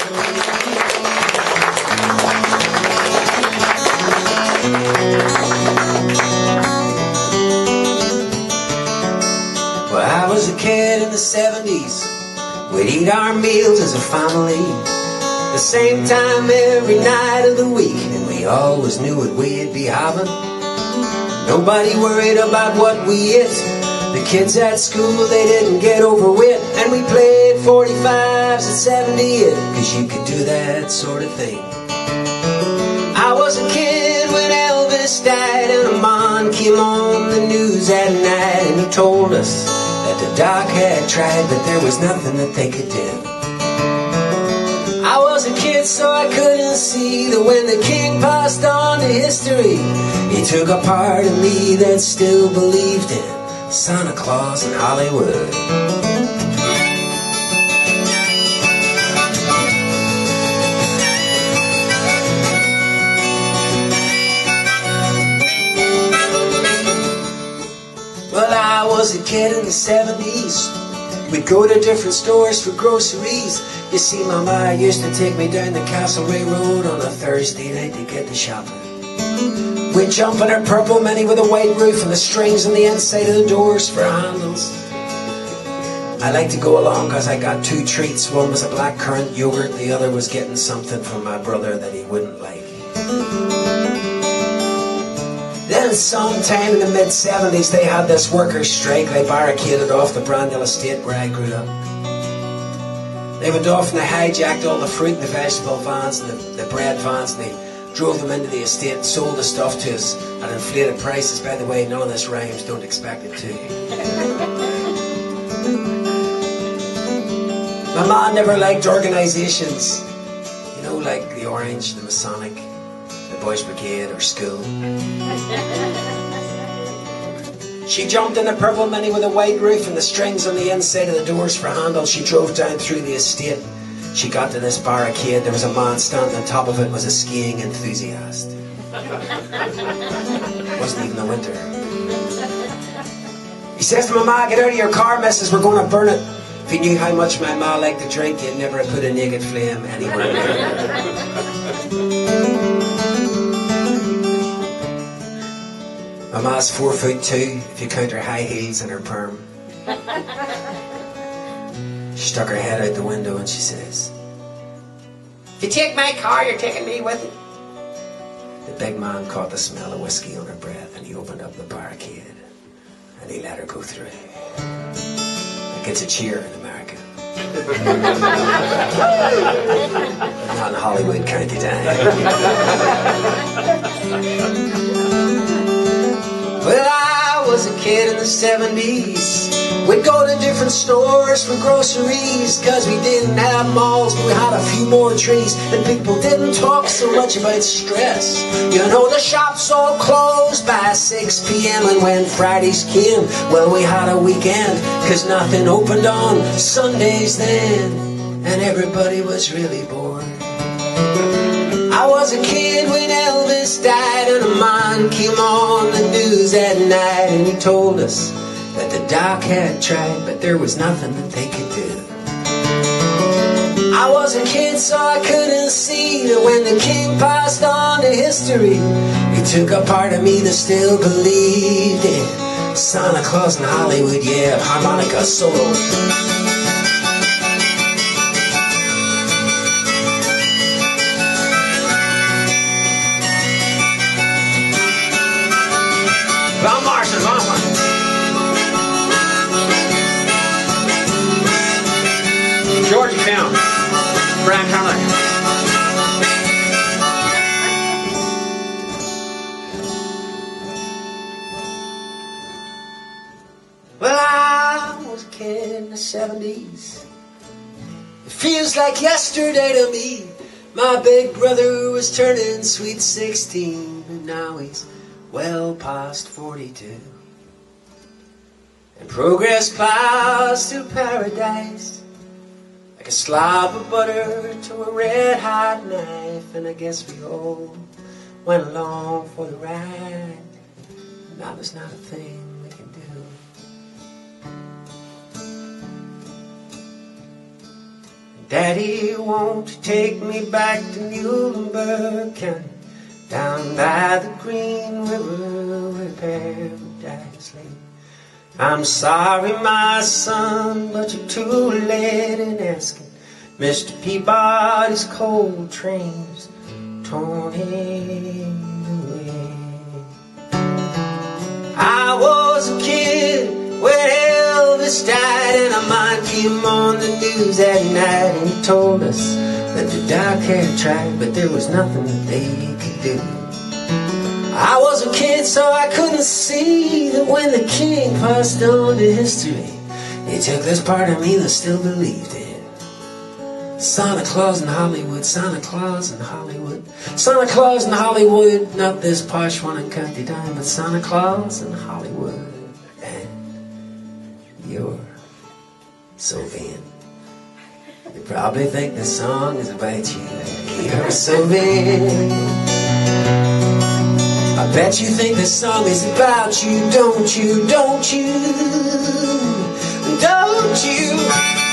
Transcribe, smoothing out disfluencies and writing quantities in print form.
Well, I was a kid in the 70s. We'd eat our meals as a family, the same time every night of the week, and we always knew what we'd be having. Nobody worried about what we ate. The kids at school, they didn't get overweight, and we played 45s at 78, 'cause you could do that sort of thing. I was a kid when Elvis died, and a man came on the news at night, and he told us that the doc had tried, but there was nothing that they could do. I was a kid, so I couldn't see that when the king passed on to history, he took a part of me that still believed in Santa Claus in Hollywood. Well, I was a kid in the 70s. We'd go to different stores for groceries. You see, Mama used to take me down the Castlereagh Road on a Thursday night to get the shopping. We'd jump in a purple Mini with a white roof and the strings on the inside of the doors for handles. I liked to go along because I got two treats. One was a blackcurrant yogurt, the other was getting something from my brother that he wouldn't like. Then sometime in the mid-70s they had this workers' strike. They barricaded off the Brandhill estate where I grew up. They went off and they hijacked all the fruit and the vegetable vans and the bread vans, and they drove them into the estate and sold the stuff to us at inflated prices. By the way, none of this rhymes, don't expect it to. My mom never liked organisations, you know, like the Orange, the Masonic, the Boys Brigade, or school. She jumped in a purple Mini with a white roof and the strings on the inside of the doors for handles. She drove down through the estate. She got to this barricade. There was a man standing on top of it, was a skiing enthusiast. It wasn't even the winter. He says to my ma, "Get out of your car, missus, we're going to burn it." If you knew how much my ma liked to drink, you'd never have put a naked flame anywhere near her. My ma's 4'2", if you count her high heels and her perm. She stuck her head out the window and she says, "If you take my car, you're taking me with it." The big man caught the smell of whiskey on her breath and he opened up the barricade and he let her go through. It gets a cheer in America. Not in Holywood, County Down. Well, I was a kid in the 70s. We'd go to different stores for groceries, 'cause we didn't have malls, but we had a few more trees. And people didn't talk so much about stress. You know, the shops all closed by 6 p.m. And when Fridays came, well, we had a weekend, 'cause nothing opened on Sundays then, and everybody was really bored. I was a kid when Elvis died, and a man came on the news at night, and he told us that the doc had tried, but there was nothing that they could do. I was a kid, so I couldn't see that when the king passed on to history, he took a part of me that still believed in Santa Claus in Hollywood, yeah, harmonica solo. Van Marsen, Van Marsen. Georgia Town, Brian Conley. Well, I was a kid in the 70s. It feels like yesterday to me. My big brother was turning sweet 16, and now he's well past 42. And progress plows to paradise like a slab of butter to a red-hot knife. And I guess we all went along for the ride. Now there's not a thing we can do. Daddy, won't you take me back to Muhlenberg County, down by the Green River where paradise lay? I'm sorry, my son, but you're too late in asking. Mr. Peabody's coal train's torn him away. I was a kid when Elvis died, and a man came on the news that night, and he told us that the doc had tried, but there was nothing that they could do. I was a kid, so I couldn't see that when the king passed on to history, he took this part of me that still believed in Santa Claus in Hollywood, Santa Claus in Hollywood, Santa Claus in Hollywood, not this posh one in County Down, but Santa Claus in Hollywood. And you're so vain. You probably think this song is about you. You're so vain. I bet you think this song is about you, don't you, don't you, don't you?